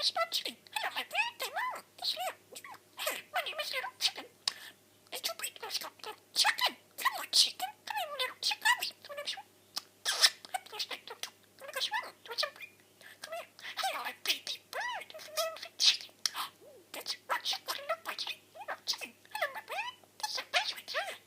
it's not chicken. Hello, my birthday, Mom. It's here. Hey, my name is Little Chicken. It's too big. Let's go. Chicken. Come on, chicken. Come on, little chicken. Come on, there's like, I'm gonna go swim. Do some break. Come here. Hello, my baby bird. It's a little chicken. That's what chicken look like. Hello, chicken. Hello, my bird. That's the best one, huh?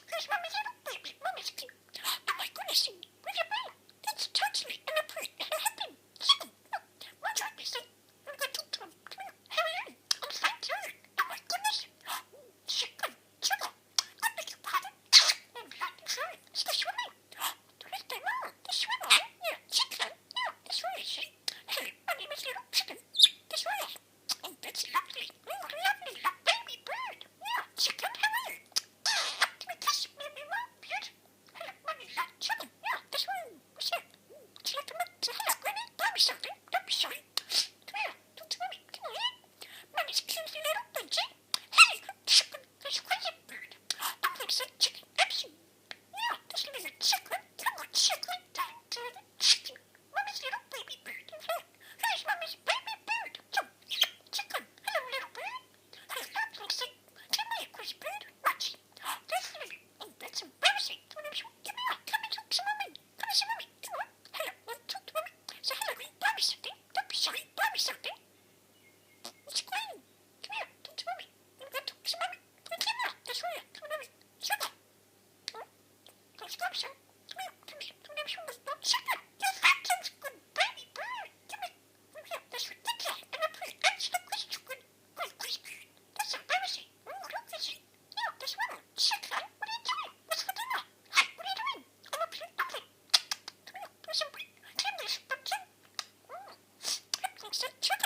Here's Mommy's little baby. Mommy's cute. Oh my goodness. Where's your bird? That's totally inappropriate. It happened. Chicken. What's wrong, mister? I'm going to talk to him. Come here. How are you? I'm fine, too. Oh my goodness. Chicken. Chicken. I beg your pardon. I'm not sure. It's the swimming. There's the mom. The swimming. Yeah, chicken. Yeah, that's right. See? Hey, my name is Little Chicken. That's right. Oh, that's lovely. Oh, lovely. Baby bird. Yeah, chicken. How are you? Can I kiss you, baby mom? Yes. Hello, my name is Chicken. Yeah, that's right. What's that? Would you like to make hello, Granny? Don't be sorry. Don't be sorry. Come here. Don't tell me. Come here. My name's Cutesy Little Budgie. Hey, chicken. That's crazy bird. I'm going to say chicken. Absolutely. Yeah, that's little chicken. Come on, chicken. Time to the chicken. Mommy's little baby bird. In fact, here's Mommy's baby bird. So, chicken. Hello, little bird. Hello, I'm going to say, tell me a crazy bird. Watch. That's little. Oh, that's embarrassing. Come on, come here. Come and talk to Mommy. Come and see Mommy. Come on. Hello, want to talk to Mommy? Say hello, buy me something. Don't be sorry. Buy me something. It's Queen. Come here. Talk to Mommy. I'm going to talk to Mommy. Come here. That's right. Come on, Mommy. Sugar. Let's go, son. Come here. Come here. Come here. Sugar. You're fat. That's a good baby bird. Come here. Come here. That's ridiculous. And I'm pretty. That's the question. Good bird. That's embarrassing. Oh, look at it. Yeah, that's wrong. Sugar. What are you doing? What's for dinner? Hi, what are you doing? I'm up here. Come here. There's some bread. Come here, Spudson. That's a chicken.